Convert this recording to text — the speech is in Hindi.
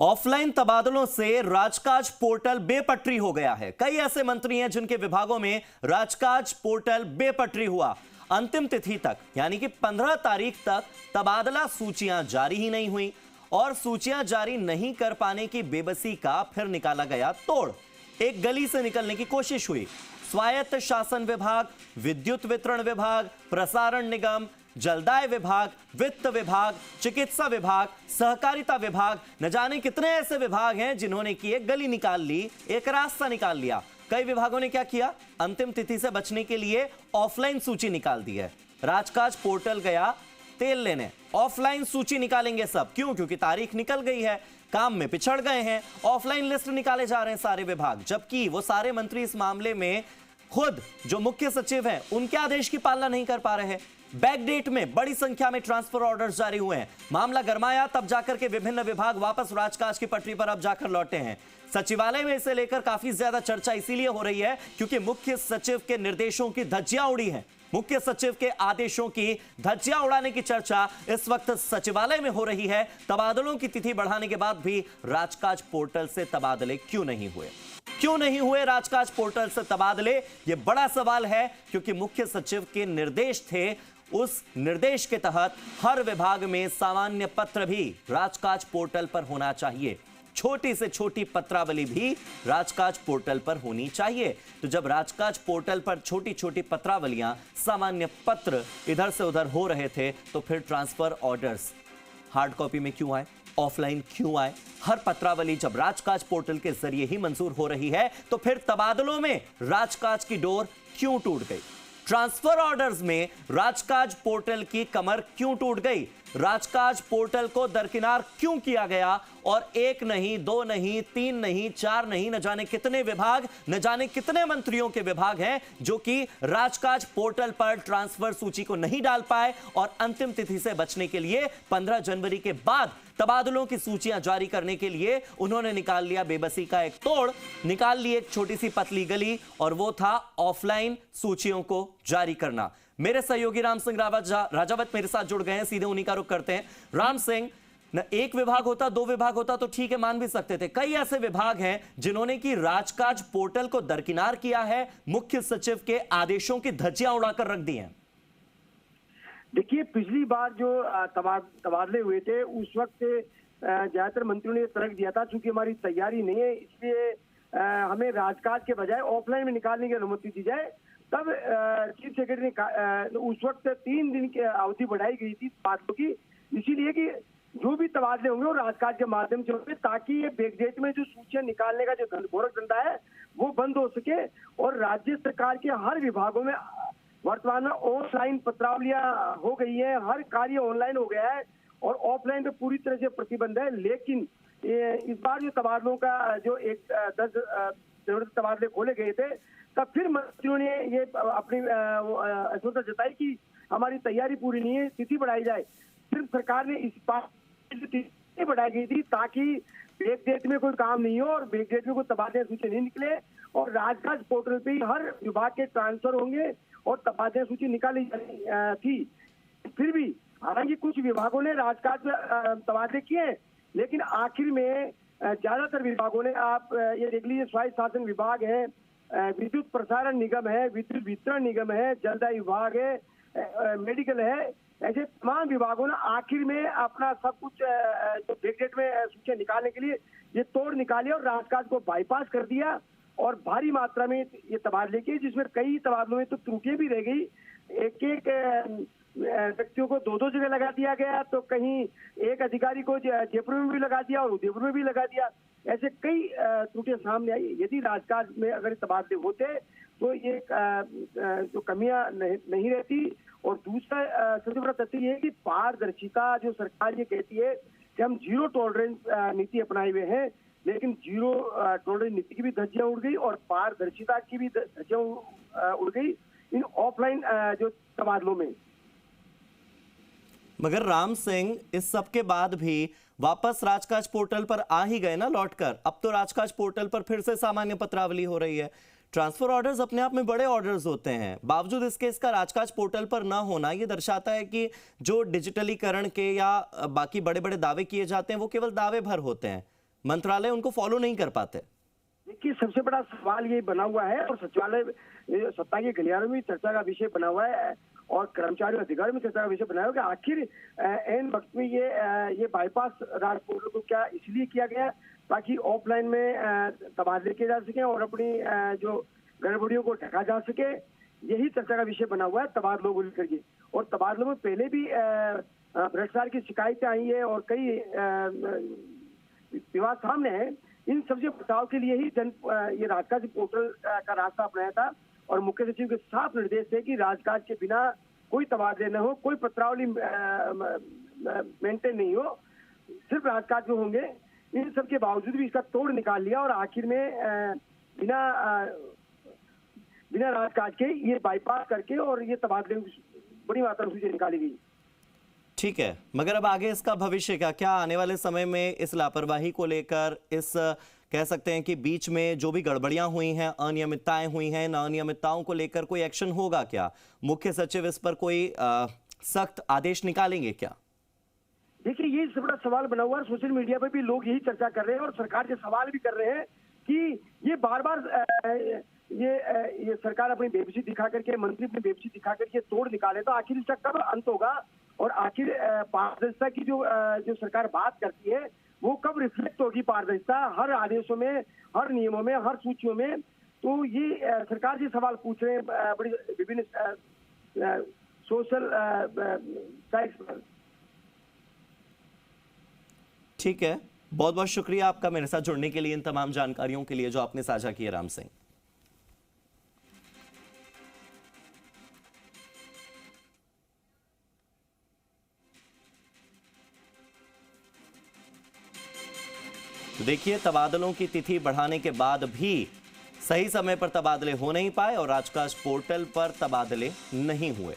ऑफलाइन तबादलों से राजकाज पोर्टल बेपटरी हो गया है। कई ऐसे मंत्री हैं जिनके विभागों में राजकाज पोर्टल बेपटरी हुआ। अंतिम तिथि तक यानी कि 15 तारीख तक तबादला सूचियां जारी ही नहीं हुई और सूचियां जारी नहीं कर पाने की बेबसी का फिर निकाला गया तोड़। एक गली से निकलने की कोशिश हुई। स्वायत्त शासन विभाग, विद्युत वितरण विभाग, प्रसारण निगम, जलदाय विभाग, वित्त विभाग, चिकित्सा विभाग, सहकारिता विभाग, न जाने कितने ऐसे विभाग हैं जिन्होंने की एक गली निकाल ली, एक रास्ता निकाल लिया। कई विभागों ने क्या किया? अंतिम तिथि से बचने के लिए ऑफलाइन सूची निकाल दी है। राजकाज पोर्टल गया तेल लेने, ऑफलाइन सूची निकालेंगे सब। क्यों? क्योंकि तारीख निकल गई है, काम में पिछड़ गए हैं, ऑफलाइन लिस्ट निकाले जा रहे हैं सारे विभाग। जबकि वो सारे मंत्री इस मामले में खुद जो मुख्य सचिव हैं उनके आदेश की पालना नहीं कर पा रहे हैं। बैकडेट में बड़ी संख्या में ट्रांसफर ऑर्डर्स जारी हुए हैं। मामला गरमाया तब जाकर के विभिन्न विभाग वापस राजकाज की पटरी पर अब जाकर लौटे हैं। सचिवालय में इसे लेकर काफी ज्यादा चर्चा इसीलिए हो रही है क्योंकि मुख्य सचिव के निर्देशों की धज्जियां उड़ी हैं। मुख्य सचिव के आदेशों की धज्जियां उड़ाने की चर्चा इस वक्त सचिवालय में हो रही है। तबादलों की तिथि बढ़ाने के बाद भी राजकाज पोर्टल से तबादले क्यों नहीं हुए? क्यों नहीं हुए राजकाज पोर्टल से तबादले? यह बड़ा सवाल है क्योंकि मुख्य सचिव के निर्देश थे। उस निर्देश के तहत हर विभाग में सामान्य पत्र भी राजकाज पोर्टल पर होना चाहिए। छोटी से छोटी पत्रावली भी राजकाज पोर्टल पर होनी चाहिए। तो जब राजकाज पोर्टल पर छोटी छोटी पत्रावलियां, सामान्य पत्र इधर से उधर हो रहे थे तो फिर ट्रांसफर ऑर्डर्स हार्ड कॉपी में क्यों आए? ऑफलाइन क्यों आए? हर पत्रावली जब राजकाज पोर्टल के जरिए ही मंजूर हो रही है तो फिर तबादलों में राजकाज की डोर क्यों टूट गई? ट्रांसफर ऑर्डर्स में राजकाज पोर्टल की कमर क्यों टूट गई? राजकाज पोर्टल को दरकिनार क्यों किया गया? और एक नहीं, दो नहीं, तीन नहीं, चार नहीं, न जाने कितने विभाग, न जाने कितने मंत्रियों के विभाग हैं जो कि राजकाज पोर्टल पर ट्रांसफर सूची को नहीं डाल पाए और अंतिम तिथि से बचने के लिए 15 जनवरी के बाद तबादलों की सूचियां जारी करने के लिए उन्होंने निकाल लिया बेबसी का एक तोड़, निकाल ली एक छोटी सी पतली गली, और वो था ऑफलाइन सूचियों को जारी करना। मेरे सहयोगी राम सिंह राजावत मेरे साथ जुड़ गए हैं, सीधे उन्हीं का रुख करते हैं। राम सिंह, न एक विभाग होता, दो विभाग होता तो ठीक है, मान भी सकते थे। कई ऐसे विभाग हैं जिन्होंने की राजकाज पोर्टल को दरकिनार किया है, मुख्य सचिव के आदेशों की धज्जियां उड़ाकर रख दी हैं। देखिए, पिछली बार जो तबादले हुए थे उस वक्त ज्यादातर मंत्रियों ने तर्क दिया था चूंकि हमारी तैयारी नहीं है इसलिए हमें राजकाज के बजाय ऑफलाइन में निकालने की अनुमति दी जाए। तब चीफ सेक्रेटरी ने उस वक्त 3 दिन की अवधि बढ़ाई गई थी तबादलों की, इसीलिए कि जो भी तबादले होंगे वो राजकाज के माध्यम से होंगे ताकि ये बैकडेट में जो सूचियां निकालने का जो गोरख धंधा है वो बंद हो सके। और राज्य सरकार के हर विभागों में वर्तमान में ऑफलाइन पत्रावलियां हो गई है, हर कार्य ऑनलाइन हो गया है और ऑफलाइन पे पूरी तरह से प्रतिबंध है। लेकिन इस बार जो तबादलों का जो 10 तबादले खोले गए थे तब फिर मंत्रियों ने ये अपनी आशंका जताई कि हमारी तैयारी पूरी नहीं है, तिथि बढ़ाई जाए। सिर्फ सरकार ने इस बार तिथि बढ़ाई गई थी ताकि बैकडेट में कोई काम नहीं हो और बैकडेट में कोई तबादले सूची नहीं निकले और राजकाज पोर्टल पे ही हर विभाग के ट्रांसफर होंगे और तबादले सूची निकाली जानी थी। फिर भी हालांकि कुछ विभागों ने राजकाज में तबादले किए लेकिन आखिर में ज्यादातर विभागों ने, आप ये देख लीजिए, स्वायत्त शासन विभाग है, विद्युत प्रसारण निगम है, विद्युत वितरण निगम है, जलदाय विभाग है, मेडिकल है, ऐसे तमाम विभागों ने आखिर में अपना सब कुछ जो बैकडेट में सूचियां निकालने के लिए ये तोड़ निकाली और राजकाज को बाईपास कर दिया और भारी मात्रा में ये तबादले किए, जिसमें कई तबादलों में तो त्रुटियां भी रह गई। एक व्यक्तियों को 2 जगह लगा दिया गया, तो कहीं एक अधिकारी को जयपुर में भी लगा दिया और उदयपुर में भी लगा दिया। ऐसे कई त्रुटियां सामने आई। यदि राजकाज में अगर तबादले होते तो ये जो कमियां नहीं रहती। और दूसरा सबसे बड़ा तथ्य ये है कि पारदर्शिता, जो सरकार ये कहती है कि हम जीरो टॉलरेंस नीति अपनाए हुए हैं, लेकिन जीरो टॉलरेंस नीति की भी धज्जियां उड़ गई और पारदर्शिता की भी धज्जियां उड़ गई इन ऑफलाइन जो तबादलों में। मगर राम सिंह, इस सब के बाद भी वापस राजकाज पोर्टल पर आ ही गए ना लौटकर। अब तो राजकाज पोर्टल पर फिर से सामान्य पत्रावली हो रही है। ट्रांसफर ऑर्डर्स अपने आप में बड़े ऑर्डर्स होते हैं, बावजूद इसके इसका राजकाज पोर्टल पर ना होना ये दर्शाता है कि जो डिजिटलीकरण के या बाकी बड़े बड़े दावे किए जाते हैं वो केवल दावे भर होते हैं। मंत्रालय उनको फॉलो नहीं कर पाते? देखिए, सबसे बड़ा सवाल ये बना हुआ है और सचिवालय सत्ता के गलियारों में चर्चा का विषय बना हुआ है और कर्मचारियों अधिकार में चर्चा का विषय बनाया कि आखिर एन वक्त में ये बाईपास राज पोर्टल को क्या इसलिए किया गया ताकि ऑफलाइन में तबादले किए जा सके और अपनी जो गड़बड़ियों को ढका जा सके। यही चर्चा का विषय बना हुआ है तबादलों को लेकर के। और तबादलों में पहले भी भ्रष्टाचार की शिकायतें आई है और कई विवाद सामने है। इन सबसे बचाव के लिए ही ये राजकाज पोर्टल का रास्ता अपनाया था और मुख्य सचिव के साफ निर्देश थे कि राजकाज के बिना कोई तबादले न हो, कोई पत्रावली मेंटेन नहीं हो, सिर्फ राजकाज में होंगे। इन सब के बावजूद भी इसका तोड़ निकाल लिया और आखिर में बिना राजकाज के ये बाईपास करके और ये तबादले बड़ी मात्रा में सूची निकाली गई। ठीक है, मगर अब आगे इसका भविष्य क्या आने वाले समय में इस लापरवाही को लेकर, इस कह सकते हैं कि बीच में जो भी गड़बड़ियां हुई हैं, अनियमितताएं हुई हैं, इन अनियमितताओं को लेकर कोई एक्शन होगा क्या? मुख्य सचिव इस पर कोई सख्त आदेश निकालेंगे क्या? देखिए, ये सबसे बड़ा सवाल बना हुआ है। सोशल मीडिया पे भी लोग यही चर्चा कर रहे हैं और सरकार से सवाल भी कर रहे हैं कि ये बार बार ये सरकार अपनी बेबसी दिखा करके, मंत्री अपनी बेबसी दिखा करके तोड़ निकाले तो आखिर इसका कब अंत होगा और आखिर पारदर्शिता की जो सरकार बात करती है वो कब रिफ्लेक्ट होगी पारदर्शिता हर आदेशों में, हर नियमों में, हर सूचियों में। तो ये सरकार से सवाल पूछ रहे हैं बड़ी विभिन्न सोशल साइट्स पर। ठीक है, बहुत बहुत शुक्रिया आपका मेरे साथ जुड़ने के लिए, इन तमाम जानकारियों के लिए जो आपने साझा की है राम सिंह। तो देखिए, तबादलों की तिथि बढ़ाने के बाद भी सही समय पर तबादले हो नहीं पाए और राजकाज पोर्टल पर तबादले नहीं हुए।